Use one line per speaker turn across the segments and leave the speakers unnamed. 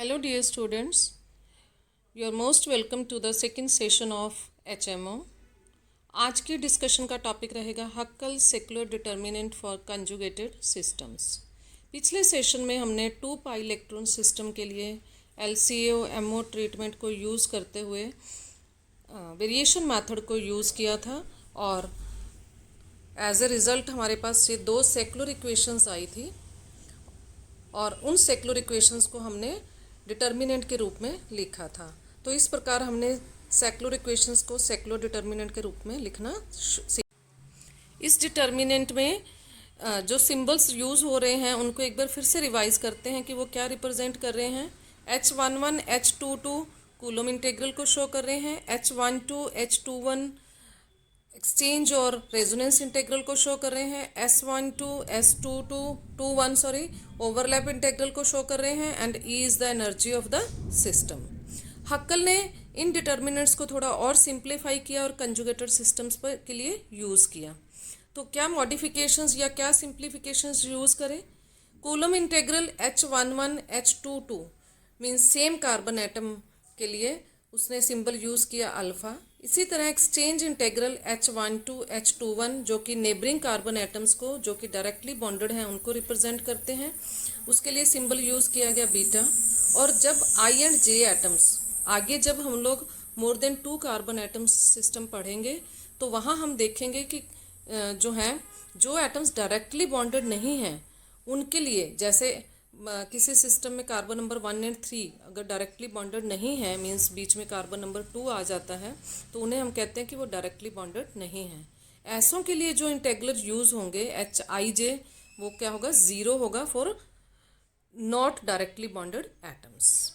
Hello dear students, you are most welcome to the second session of HMO. आज की discussion का topic रहेगा Huckel secular determinant for conjugated systems. पिछले session में हमने 2 pi electron system के लिए LCO MO ट्रीटमेंट को यूज़ करते हुए वेरिएशन मेथड को यूज़ किया था और एज ए रिज़ल्ट हमारे पास ये 2 सेक्युलर इक्वेशंस आई थी और उन सेक्युलर इक्वेशंस को हमने डिटर्मिनेंट के रूप में लिखा था। तो इस प्रकार हमने सेक्युलर इक्वेशंस को सेक्युलर डिटर्मिनेंट के रूप में लिखना सीखा। इस डिटर्मिनेंट में जो सिंबल्स यूज़ हो रहे हैं उनको एक बार फिर से रिवाइज करते हैं कि वो क्या रिप्रेजेंट कर रहे हैं। H11 H22 कूलम इंटीग्रल को शो कर रहे हैं। H12 H21 एक्सचेंज और रेजोनेंस इंटीग्रल को शो कर रहे हैं। S12 ओवरलैप इंटीग्रल को शो कर रहे हैं and E is the energy of the system. Huckel ने इन डिटर्मिनेंट्स को थोड़ा और सिंप्लीफाई किया और कंजुगेटेड सिस्टम्स पर के लिए यूज़ किया। तो क्या मॉडिफिकेशंस या क्या सिंप्लीफिकेशंस यूज़ करें। Coulomb integral H11 H22 means same carbon atom के लिए उसने सिंबल यूज़ किया अल्फ़ा। इसी तरह एक्सचेंज इंटीग्रल H12 H21 जो कि नेबरिंग कार्बन एटम्स को जो कि डायरेक्टली बॉन्डेड हैं उनको रिप्रेजेंट करते हैं, उसके लिए सिंबल यूज़ किया गया बीटा। और जब I एंड J एटम्स आगे जब हम लोग more than 2 carbon atoms system पढ़ेंगे तो वहाँ हम देखेंगे कि जो एटम्स डायरेक्टली बॉन्डेड नहीं हैं उनके लिए, जैसे किसी सिस्टम में कार्बन नंबर 1 एंड 3 अगर डायरेक्टली बॉन्डेड नहीं है मीन्स बीच में कार्बन नंबर 2 आ जाता है तो उन्हें हम कहते हैं कि वो डायरेक्टली बॉन्डेड नहीं है। ऐसों के लिए जो इंटीग्रल यूज़ होंगे HIJ वो क्या होगा, 0 होगा for not directly bonded atoms.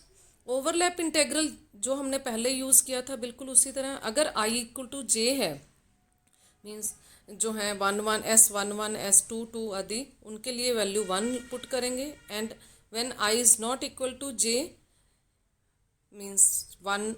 Overlap integral जो हमने पहले यूज़ किया था बिल्कुल उसी तरह, अगर I इक्वल टू J है मीन्स जो है 11 S11 S22 आदि उनके लिए वैल्यू 1 पुट करेंगे and when I is not equal to J means 1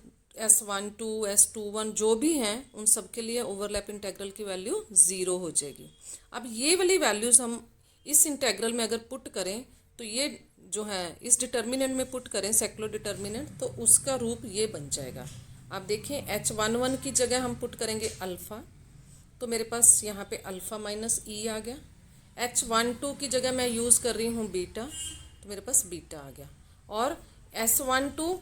S12 S21 जो भी हैं उन सब के लिए ओवरलैप इंटीग्रल की वैल्यू 0 हो जाएगी। अब ये वाली वैल्यूज़ हम इस इंटीग्रल में अगर पुट करें तो ये जो है इस डिटर्मिनेंट में पुट करें सेक्युलर डिटर्मिनेंट तो उसका रूप ये बन जाएगा। आप देखिए H11 की जगह हम पुट करेंगे अल्फ़ा तो मेरे पास यहाँ पे अल्फ़ा माइनस E आ गया। H12 की जगह मैं यूज़ कर रही हूँ बीटा तो मेरे पास बीटा आ गया। और S12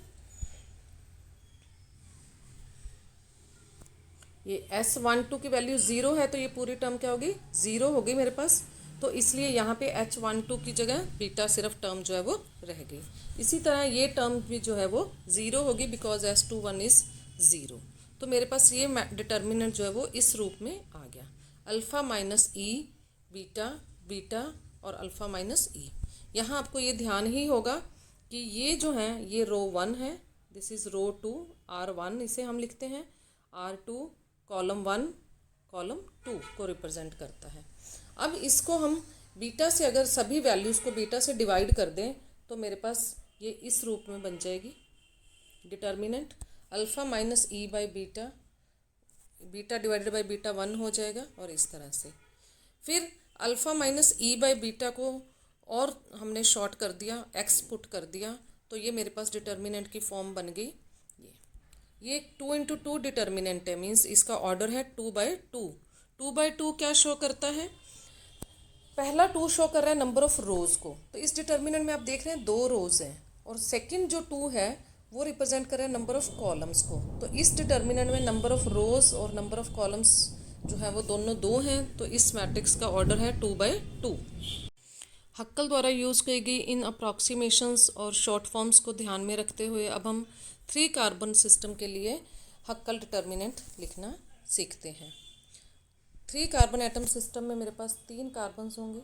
ये S12 की वैल्यू 0 है तो ये पूरी टर्म क्या होगी, 0 होगी मेरे पास। तो इसलिए यहाँ पे H12 की जगह बीटा सिर्फ टर्म जो है वो रह गई। इसी तरह ये टर्म भी जो है वो 0 होगी बिकॉज S21 इज़ 0। तो मेरे पास ये डिटर्मिनेंट जो है वो इस रूप में आ गया, alpha minus E beta beta और अल्फ़ा माइनस E। यहाँ आपको ये ध्यान ही होगा कि ये जो है ये रो 1 है, दिस इज़ रो 2 R1 इसे हम लिखते हैं, R2 कॉलम 1 कॉलम 2 को रिप्रेजेंट करता है। अब इसको हम बीटा से अगर सभी वैल्यूज़ को बीटा से डिवाइड कर दें तो मेरे पास ये इस रूप में बन जाएगी determinant alpha minus E by beta, beta divided by beta 1 हो जाएगा और इस तरह से। फिर alpha minus E by beta को और हमने शॉर्ट कर दिया, x पुट कर दिया तो ये मेरे पास डिटर्मिनेंट की फॉर्म बन गई। ये 2 इंटू 2 डिटर्मिनेंट है मीन्स इसका ऑर्डर है 2 बाई 2। 2 बाई 2 क्या शो करता है, पहला 2 शो कर रहा है नंबर ऑफ रोज़ को, तो इस डिटर्मिनेंट में आप देख रहे हैं 2 रोज़ हैं और सेकंड जो 2 है वो रिप्रेजेंट कर रहा है नंबर ऑफ कॉलम्स को। तो इस डिटर्मिनेंट में नंबर ऑफ रोज़ और नंबर ऑफ कॉलम्स जो है वो दोनों 2 हैं तो इस मैट्रिक्स का ऑर्डर है 2 बाई 2। हक्कल द्वारा यूज़ की गई इन अप्रॉक्सीमेशंस और शॉर्ट फॉर्म्स को ध्यान में रखते हुए अब हम 3 कार्बन सिस्टम के लिए हक्कल डिटर्मिनेंट लिखना सीखते हैं। 3 कार्बन एटम सिस्टम में मेरे पास 3 कार्बन होंगे,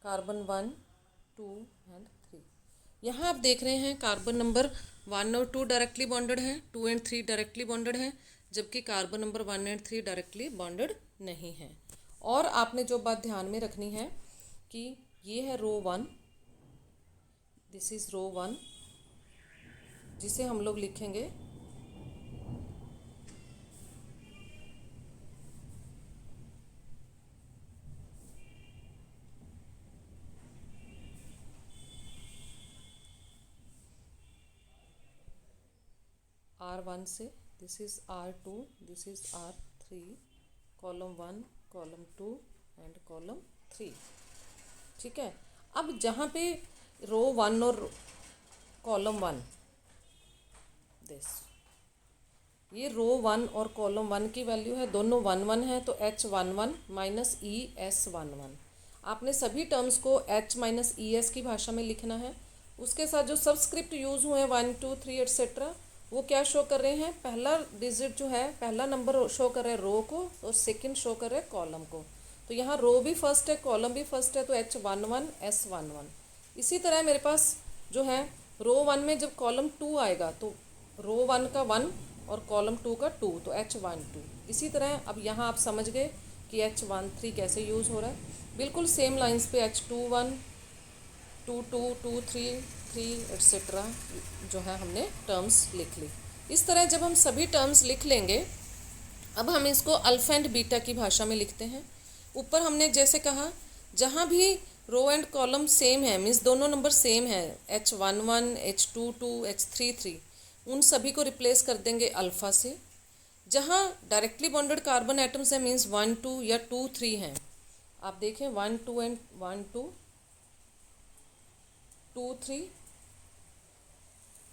कार्बन 1 2 एंड 3। यहाँ आप देख रहे हैं कार्बन नंबर 1 और 2 डायरेक्टली बॉन्डेड हैं, 2 एंड 3 डायरेक्टली बॉन्डेड हैं, जबकि carbon number 1 and 3 directly bonded नहीं हैं। और आपने जो बात ध्यान में रखनी है कि ये है रो 1, दिस इज़ रो 1 जिसे हम लोग लिखेंगे R1 से, this is R2, this is R3, column 1, column 2 and column 3। ठीक है, अब जहाँ पे रो 1 और कॉलम 1, दिस ये रो 1 और कॉलम 1 की वैल्यू है, दोनों 1 1 है, तो H11 माइनस ES11। आपने सभी टर्म्स को H माइनस ES की भाषा में लिखना है। उसके साथ जो सबस्क्रिप्ट यूज़ हुए हैं 1 2 3 एट्सेट्रा, वो क्या शो कर रहे हैं, पहला डिजिट जो है, पहला नंबर शो कर रहे हैं रो को और सेकंड शो कर रहे हैं कॉलम को। तो यहाँ रो भी फर्स्ट है, कॉलम भी फर्स्ट है, तो H11 S11। इसी तरह मेरे पास जो है रो 1 में जब कॉलम 2 आएगा तो रो 1 का 1 और कॉलम 2 का 2, तो H12। इसी तरह अब यहाँ आप समझ गए कि H13 कैसे यूज़ हो रहा है। बिल्कुल सेम लाइंस पे H21 2 2 2 3 3 एट्सेट्रा जो है हमने टर्म्स लिख ली। इस तरह जब हम सभी टर्म्स लिख लेंगे, अब हम इसको अल्फा एंड बीटा की भाषा में लिखते हैं। ऊपर हमने जैसे कहा, जहाँ भी रो एंड कॉलम सेम है, मीन्स दोनों नंबर सेम है, H11 H22 H33, उन सभी को रिप्लेस कर देंगे अल्फ़ा से। जहाँ डायरेक्टली बॉन्डेड कार्बन एटम्स हैं, मीन्स 1 2 या 2 3 हैं, आप देखें 1 2 एंड 1 2 2 3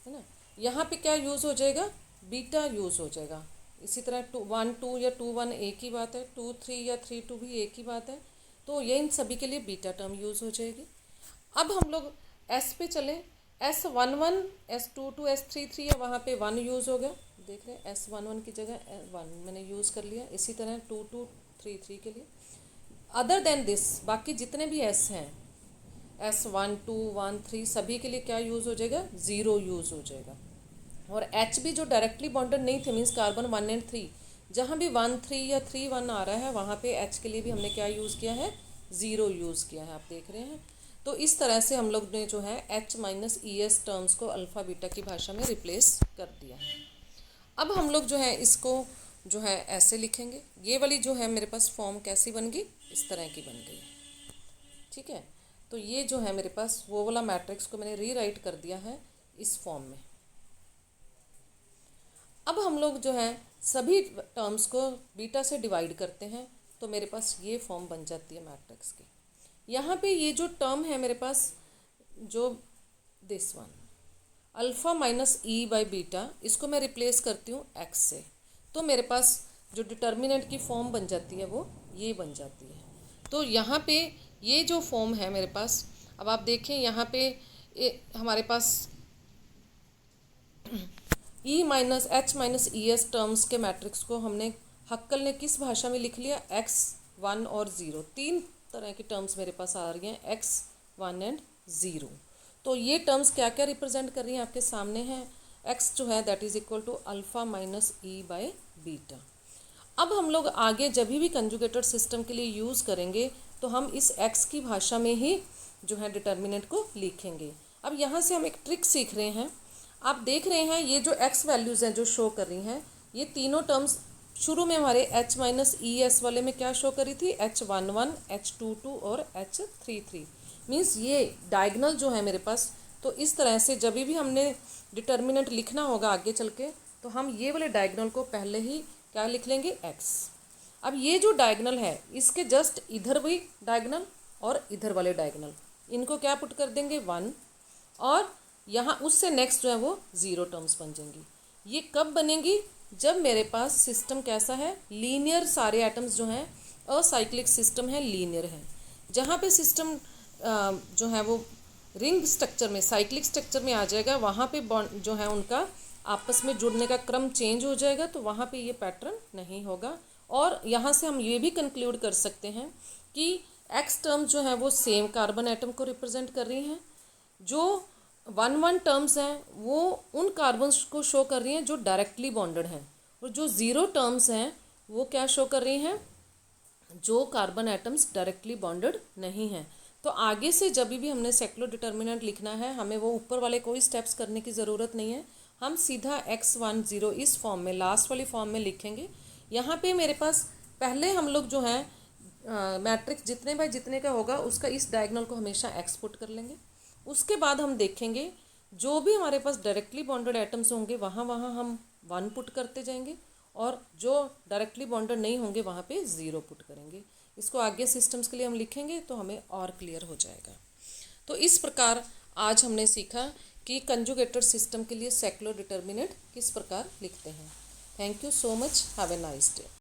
है ना, यहाँ पे क्या यूज़ हो जाएगा, बीटा यूज़ हो जाएगा। इसी तरह 1 2 या 2 1 एक ही बात है, 2 3 या 3 2 भी एक ही बात है, तो ये इन सभी के लिए बीटा टर्म यूज़ हो जाएगी। अब हम लोग एस पे चलें, S11 S22 S33 है, वहाँ पे 1 यूज़ हो गया, देख रहे हैं S11 की जगह 1 मैंने यूज़ कर लिया। इसी तरह 2 2 3 3 के लिए। अदर देन दिस बाकी जितने भी S हैं, S1 2 1 3 सभी के लिए क्या यूज़ हो जाएगा, 0 यूज़ हो जाएगा। और H भी जो डायरेक्टली बॉन्डेड नहीं थे, मीन्स कार्बन 1 एंड 3, जहाँ भी 1 3 या 3 1 आ रहा है, वहाँ पे H के लिए भी हमने क्या यूज़ किया है, 0 यूज़ किया है, आप देख रहे हैं। तो इस तरह से हम लोग ने जो है H माइनस ES टर्म्स को अल्फ़ा बीटा की भाषा में रिप्लेस कर दिया है। अब हम लोग जो है इसको जो है ऐसे लिखेंगे। ये वाली जो है मेरे पास फॉर्म कैसी बन गई, इस तरह की बन गई। ठीक है, तो ये जो है मेरे पास वो वाला मैट्रिक्स को मैंने रीराइट कर दिया है इस फॉर्म में। अब हम लोग जो है सभी टर्म्स को बीटा से डिवाइड करते हैं, तो मेरे पास ये फॉर्म बन जाती है मैट्रिक्स की। यहाँ पे ये जो टर्म है मेरे पास, जो this one alpha minus E by beta, इसको मैं रिप्लेस करती हूँ एक्स से, तो मेरे पास जो डिटर्मिनेंट की फॉर्म बन जाती है वो ये बन जाती है। तो यहाँ पे ये जो फॉर्म है मेरे पास, अब आप देखें यहाँ पे हमारे पास E minus H minus ES terms के मैट्रिक्स को हमने हक्कल ने किस भाषा में लिख लिया, X 1 और 0, तीन तरह की टर्म्स मेरे पास आ रही हैं, X 1 एंड 0। तो ये टर्म्स क्या क्या रिप्रेजेंट कर रही हैं आपके सामने हैं। X जो है that is equal to alpha minus E by beta. अब हम लोग आगे जब भी कंजुगेटेड सिस्टम के लिए यूज़ करेंगे तो हम इस X की भाषा में ही जो है डिटर्मिनेंट को लिखेंगे। अब यहाँ से हम एक ट्रिक सीख रहे हैं। आप देख रहे हैं ये जो X वैल्यूज़ हैं जो शो कर रही हैं, ये तीनों टर्म्स शुरू में हमारे H माइनस ES वाले में क्या शो करी थी, H11 H22 और H33। मीन्स ये डायगनल जो है मेरे पास, तो इस तरह से जब भी हमने डिटर्मिनेंट लिखना होगा आगे चल के, तो हम ये वाले डायगनल को पहले ही क्या लिख लेंगे, X। अब ये जो डायगनल है इसके जस्ट इधर भी डायगनल और इधर वाले डायगनल, इनको क्या पुट कर देंगे 1, और यहाँ उससे नेक्स्ट जो है वो 0 टर्म्स बन जाएंगी। ये कब बनेंगी, जब मेरे पास सिस्टम कैसा है, लीनियर, सारे एटम्स जो हैं असाइक्लिक सिस्टम है, लीनियर है। जहाँ पे सिस्टम जो है वो रिंग स्ट्रक्चर में, साइक्लिक स्ट्रक्चर में आ जाएगा, वहाँ पे बॉन्ड जो है उनका आपस में जुड़ने का क्रम चेंज हो जाएगा, तो वहाँ पे ये पैटर्न नहीं होगा। और यहाँ से हम ये भी कंक्लूड कर सकते हैं कि एक्स टर्म जो है वो सेम कार्बन एटम को रिप्रेजेंट कर रही हैं। जो 1 1 टर्म्स हैं वो उन कार्बन्स को शो कर रही हैं जो डायरेक्टली बॉन्डेड हैं, और जो 0 टर्म्स हैं वो क्या शो कर रही हैं, जो कार्बन एटम्स डायरेक्टली बॉन्डेड नहीं हैं। तो आगे से जब भी हमने सेक्युलर डिटर्मिनेंट लिखना है, हमें वो ऊपर वाले कोई स्टेप्स करने की ज़रूरत नहीं है, हम सीधा X1 0 इस फॉर्म में, लास्ट वाली फॉर्म में लिखेंगे। यहाँ पे मेरे पास पहले हम लोग जो है मैट्रिक्स जितने बाय जितने का होगा उसका इस डायगोनल को हमेशा X पुट कर लेंगे। उसके बाद हम देखेंगे जो भी हमारे पास डायरेक्टली बॉन्डेड एटम्स होंगे वहाँ हम 1 पुट करते जाएंगे और जो डायरेक्टली बॉन्डेड नहीं होंगे वहाँ पे 0 पुट करेंगे। इसको आगे सिस्टम्स के लिए हम लिखेंगे तो हमें और क्लियर हो जाएगा। तो इस प्रकार आज हमने सीखा कि कंजुगेटेड सिस्टम के लिए सेक्युलर डिटर्मिनेंट किस प्रकार लिखते हैं। Thank you so much, have a nice day.